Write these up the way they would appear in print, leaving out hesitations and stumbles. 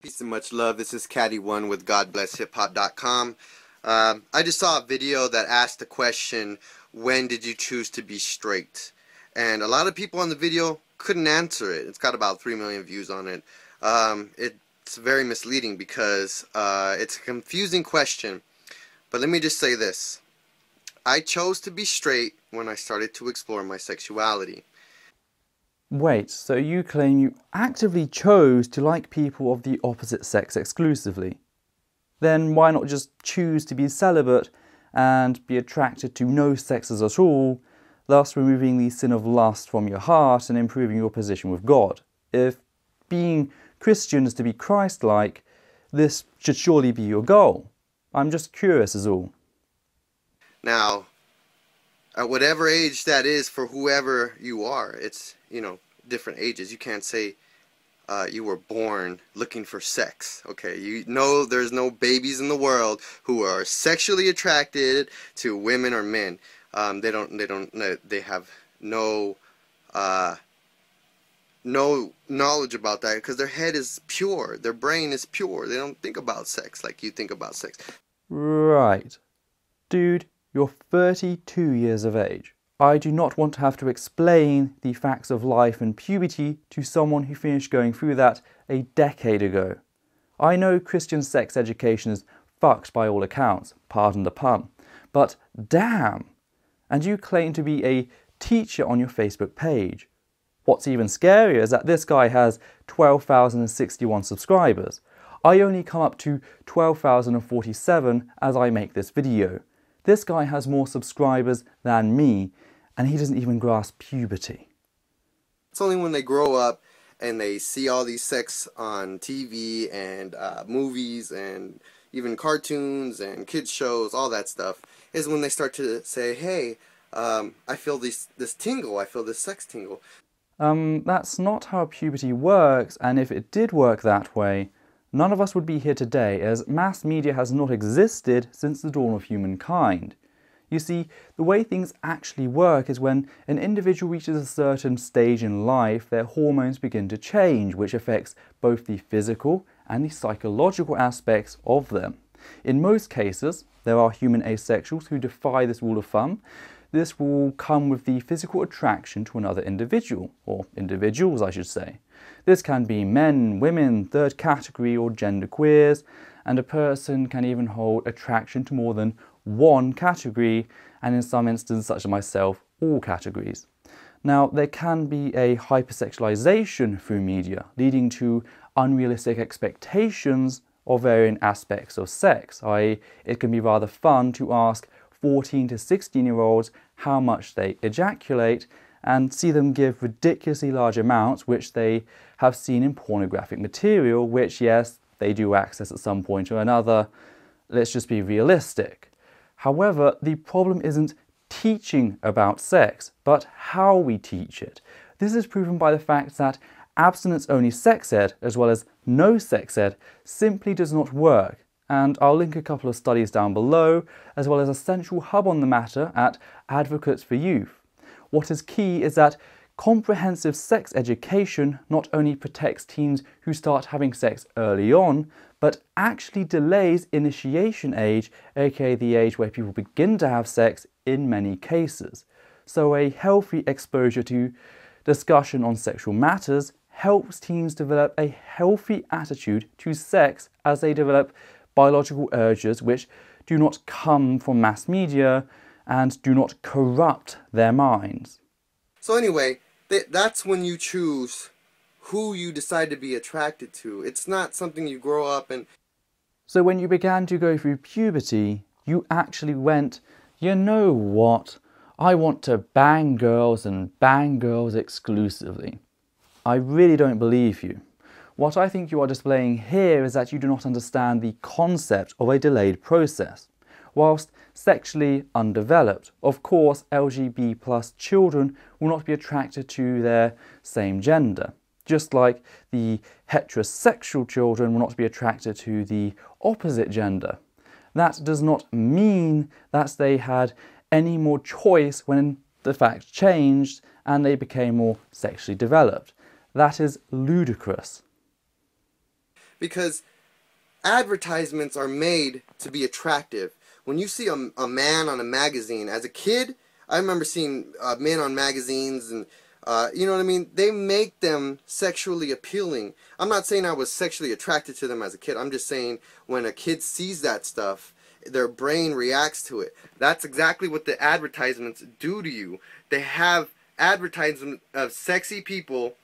Peace and much love. This is Caddy1 with GodBlessHipHop.com. I just saw a video that asked the question, when did you choose to be straight? And a lot of people on the video couldn't answer it. It's got about 3 million views on it. It's very misleading because it's a confusing question. But let me just say this. I chose to be straight when I started to explore my sexuality. Wait, so you claim you actively chose to like people of the opposite sex exclusively? Then why not just choose to be celibate and be attracted to no sexes at all, thus removing the sin of lust from your heart and improving your position with God? If being Christian is to be Christ-like, this should surely be your goal. I'm just curious is all. Now, at whatever age that is for whoever you are, it's, different ages. You can't say you were born looking for sex. Okay, there's no babies in the world who are sexually attracted to women or men. They have no knowledge about that because their head is pure, their brain is pure. They don't think about sex like you think about sex. Right. Dude, you're 32 years of age. I do not want to have to explain the facts of life and puberty to someone who finished going through that a decade ago. I know Christian sex education is fucked by all accounts, pardon the pun, but damn! And you claim to be a teacher on your Facebook page. What's even scarier is that this guy has 12,061 subscribers. I only come up to 12,047 as I make this video. This guy has more subscribers than me, and he doesn't even grasp puberty. It's only when they grow up and they see all these sex on TV and movies and even cartoons and kids shows, all that stuff, is when they start to say, hey, I feel this tingle, I feel this sex tingle. That's not how puberty works, and if it did work that way, none of us would be here today, as mass media has not existed since the dawn of humankind. You see, the way things actually work is when an individual reaches a certain stage in life, their hormones begin to change, which affects both the physical and the psychological aspects of them. In most cases, there are human asexuals who defy this rule of thumb. This will come with the physical attraction to another individual, or individuals I should say. This can be men, women, third category or gender queers, and a person can even hold attraction to more than one category, and in some instances, such as myself, all categories. Now, there can be a hypersexualization through media, leading to unrealistic expectations of varying aspects of sex. It can be rather fun to ask 14 to 16-year-olds how much they ejaculate and see them give ridiculously large amounts which they have seen in pornographic material, which, yes, they do access at some point or another. Let's just be realistic. However, the problem isn't teaching about sex, but how we teach it. This is proven by the fact that abstinence-only sex ed, as well as no sex ed, simply does not work. And I'll link a couple of studies down below, as well as a central hub on the matter at Advocates for Youth. What is key is that comprehensive sex education not only protects teens who start having sex early on, but actually delays initiation age, aka the age where people begin to have sex in many cases. So a healthy exposure to discussion on sexual matters helps teens develop a healthy attitude to sex as they develop biological urges which do not come from mass media and do not corrupt their minds. So anyway, that's when you choose who you decide to be attracted to. It's not something you grow up and... So when you began to go through puberty, you actually went, you know what, I want to bang girls and bang girls exclusively. I really don't believe you. What I think you are displaying here is that you do not understand the concept of a delayed process. Whilst sexually undeveloped, of course LGBT+ children will not be attracted to their same gender, just like the heterosexual children will not be attracted to the opposite gender. That does not mean that they had any more choice when the fact changed and they became more sexually developed. That is ludicrous. because advertisements are made to be attractive. When you see a man on a magazine, as a kid, I remember seeing men on magazines, and you know what I mean? They make them sexually appealing. I'm not saying I was sexually attracted to them as a kid. I'm just saying when a kid sees that stuff, their brain reacts to it. That's exactly what the advertisements do to you. They have advertisements of sexy people.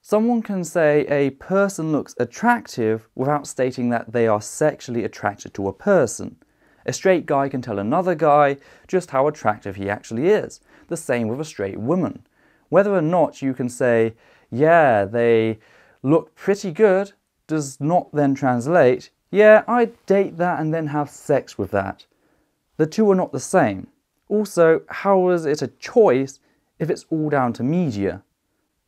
Someone can say a person looks attractive without stating that they are sexually attracted to a person. A straight guy can tell another guy just how attractive he actually is. The same with a straight woman. Whether or not you can say, yeah, they look pretty good, does not then translate, yeah, I'd date that and then have sex with that. The two are not the same. Also, how is it a choice if it's all down to media?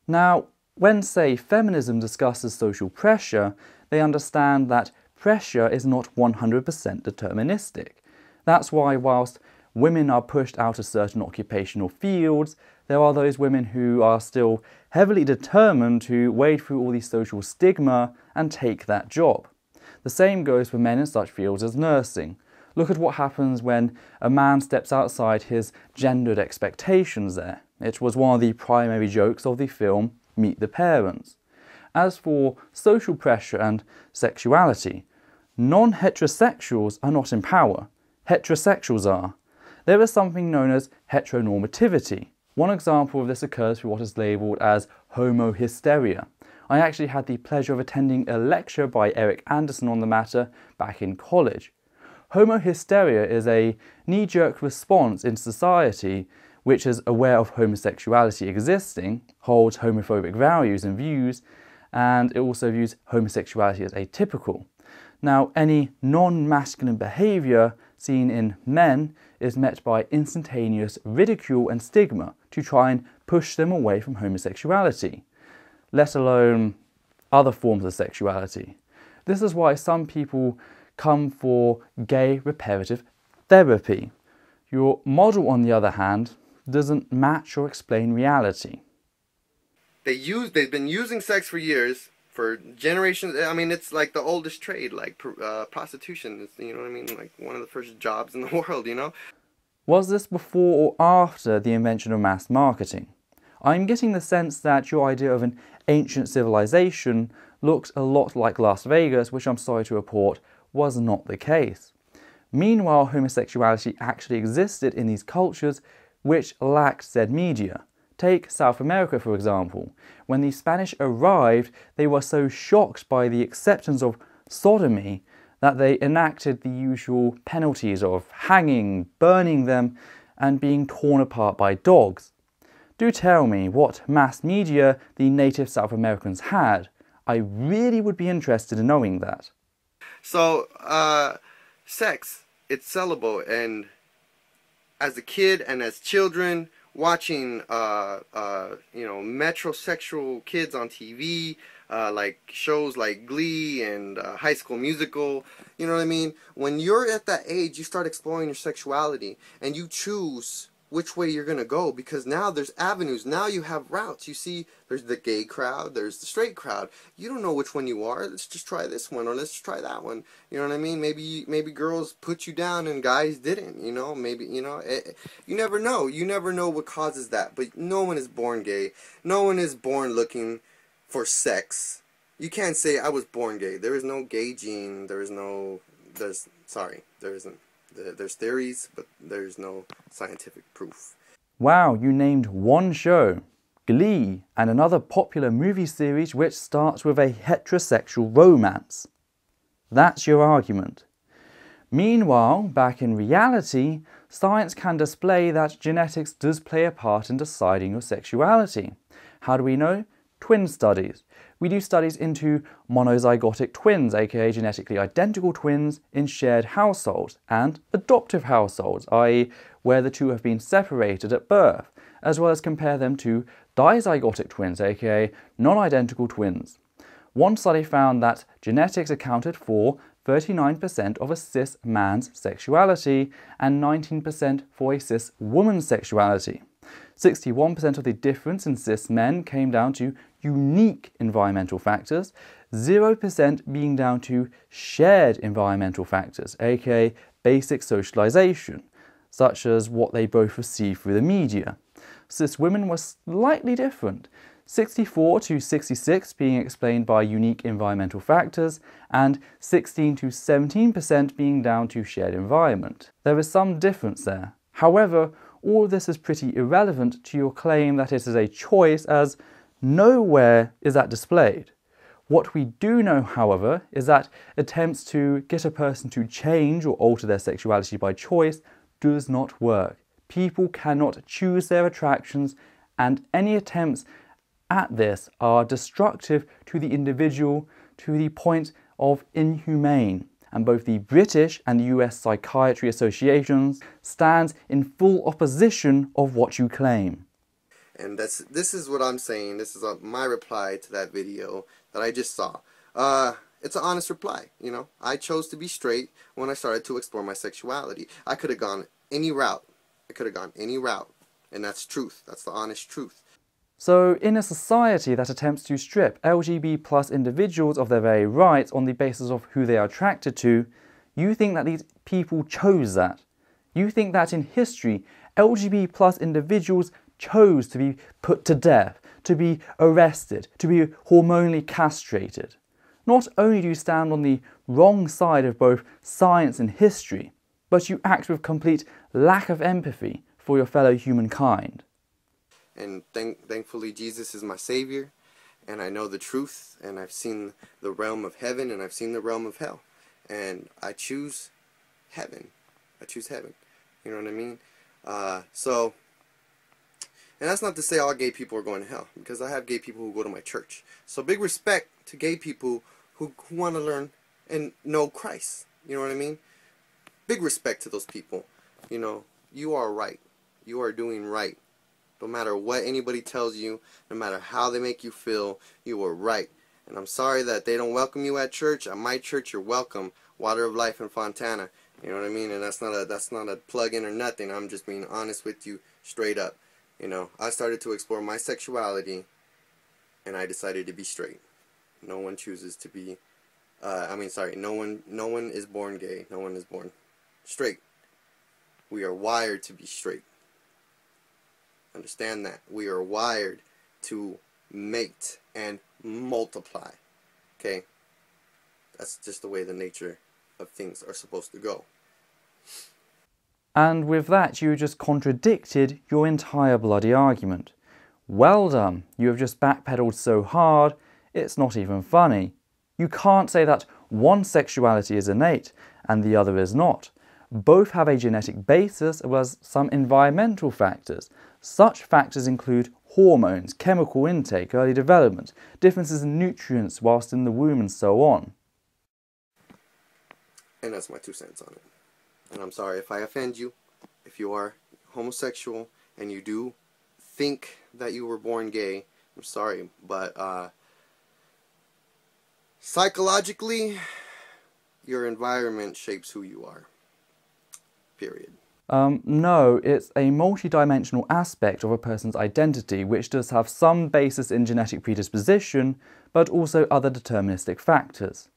Now, when, say, feminism discusses social pressure, they understand that pressure is not 100% deterministic. That's why whilst women are pushed out of certain occupational fields, there are those women who are still heavily determined to wade through all the social stigma and take that job. The same goes for men in such fields as nursing. Look at what happens when a man steps outside his gendered expectations there. It was one of the primary jokes of the film Meet the Parents. As for social pressure and sexuality, non-heterosexuals are not in power. Heterosexuals are. There is something known as heteronormativity. One example of this occurs through what is labelled as homohysteria. I actually had the pleasure of attending a lecture by Eric Anderson on the matter back in college. Homohysteria is a knee-jerk response in society which is aware of homosexuality existing, holds homophobic values and views, and it also views homosexuality as atypical. Now, any non-masculine behaviour seen in men is met by instantaneous ridicule and stigma to try and push them away from homosexuality, let alone other forms of sexuality. This is why some people come for gay reparative therapy. Your model, on the other hand, doesn't match or explain reality. They've been using sex for years, for generations. I mean, it's like the oldest trade, like prostitution. It's, you know what I mean? Like one of the first jobs in the world, you know? Was this before or after the invention of mass marketing? I'm getting the sense that your idea of an ancient civilization looks a lot like Las Vegas, which I'm sorry to report was not the case. Meanwhile, homosexuality actually existed in these cultures which lacked said media. Take South America, for example. When the Spanish arrived, they were so shocked by the acceptance of sodomy that they enacted the usual penalties of hanging, burning them, and being torn apart by dogs. Do tell me what mass media the native South Americans had. I really would be interested in knowing that. So, sex, it's sellable, and as a kid and as children, watching, you know, metrosexual kids on TV, like shows like Glee and High School Musical, you know what I mean? When you're at that age, you start exploring your sexuality, and you choose which way you're going to go, because now there's avenues. Now you have routes. You see, there's the gay crowd, there's the straight crowd. You don't know which one you are. Let's just try this one, or let's try that one. You know what I mean? Maybe girls put you down and guys didn't, you know? Maybe, you know, you never know. You never know what causes that. But no one is born gay. No one is born looking for sex. You can't say, I was born gay. There is no gay gene. There isn't. There's theories, but there's no scientific proof. Wow, you named one show, Glee, and another popular movie series which starts with a heterosexual romance. That's your argument. Meanwhile, back in reality, science can display that genetics does play a part in deciding your sexuality. How do we know? Twin studies. We do studies into monozygotic twins, aka genetically identical twins in shared households, and adoptive households, i.e. where the two have been separated at birth, as well as compare them to dizygotic twins, aka non-identical twins. One study found that genetics accounted for 39% of a cis man's sexuality and 19% for a cis woman's sexuality. 61% of the difference in cis men came down to unique environmental factors, 0% being down to shared environmental factors, aka basic socialization, such as what they both receive through the media. Cis women were slightly different, 64 to 66 being explained by unique environmental factors, and 16 to 17% being down to shared environment. There is some difference there. However, all of this is pretty irrelevant to your claim that it is a choice, as nowhere is that displayed. What we do know, however, is that attempts to get a person to change or alter their sexuality by choice does not work. People cannot choose their attractions, and any attempts at this are destructive to the individual to the point of inhumane. And both the British and the US Psychiatry Associations stands in full opposition of what you claim. And this is what I'm saying. This is my reply to that video that I just saw. It's an honest reply, you know. I chose to be straight when I started to explore my sexuality. I could have gone any route. And that's truth. That's the honest truth. So, in a society that attempts to strip LGBT+ individuals of their very rights on the basis of who they are attracted to, you think that these people chose that. You think that in history, LGBT+ individuals chose to be put to death, to be arrested, to be hormonally castrated. Not only do you stand on the wrong side of both science and history, but you act with complete lack of empathy for your fellow humankind. And thankfully Jesus is my Savior, and I know the truth, and I've seen the realm of heaven, and I've seen the realm of hell. And I choose heaven. I choose heaven. You know what I mean? And that's not to say all gay people are going to hell, because I have gay people who go to my church. So big respect to gay people who want to learn and know Christ. You know what I mean? Big respect to those people. You know, you are right. You are doing right. No matter what anybody tells you, no matter how they make you feel, you are right. And I'm sorry that they don't welcome you at church. At my church, you're welcome. Water of Life in Fontana. You know what I mean? And that's not a plug-in or nothing. I'm just being honest with you, straight up. You know, I started to explore my sexuality, and I decided to be straight. No one chooses to be. No one is born gay. No one is born straight. We are wired to be straight. Understand that. We are wired to mate and multiply. Okay? That's just the way the nature of things are supposed to go. And with that, you just contradicted your entire bloody argument. Well done. You have just backpedaled so hard, it's not even funny. You can't say that one sexuality is innate and the other is not. Both have a genetic basis as well as some environmental factors. Such factors include hormones, chemical intake, early development, differences in nutrients whilst in the womb, and so on. And that's my 2 cents on it. And I'm sorry if I offend you. If you are homosexual and you do think that you were born gay, I'm sorry, but psychologically, your environment shapes who you are. Period. No, it's a multi-dimensional aspect of a person's identity, which does have some basis in genetic predisposition, but also other deterministic factors.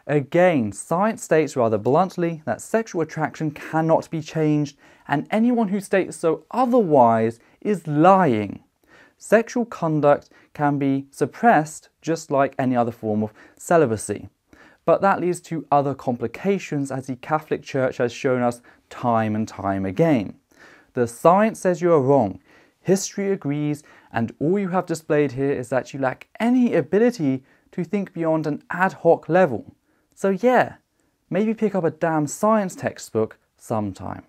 Again, science states rather bluntly that sexual attraction cannot be changed, and anyone who states so otherwise is lying. Sexual conduct can be suppressed just like any other form of celibacy. But that leads to other complications, as the Catholic Church has shown us time and time again. The science says you are wrong, history agrees, and all you have displayed here is that you lack any ability to think beyond an ad hoc level. So yeah, maybe pick up a damn science textbook sometime.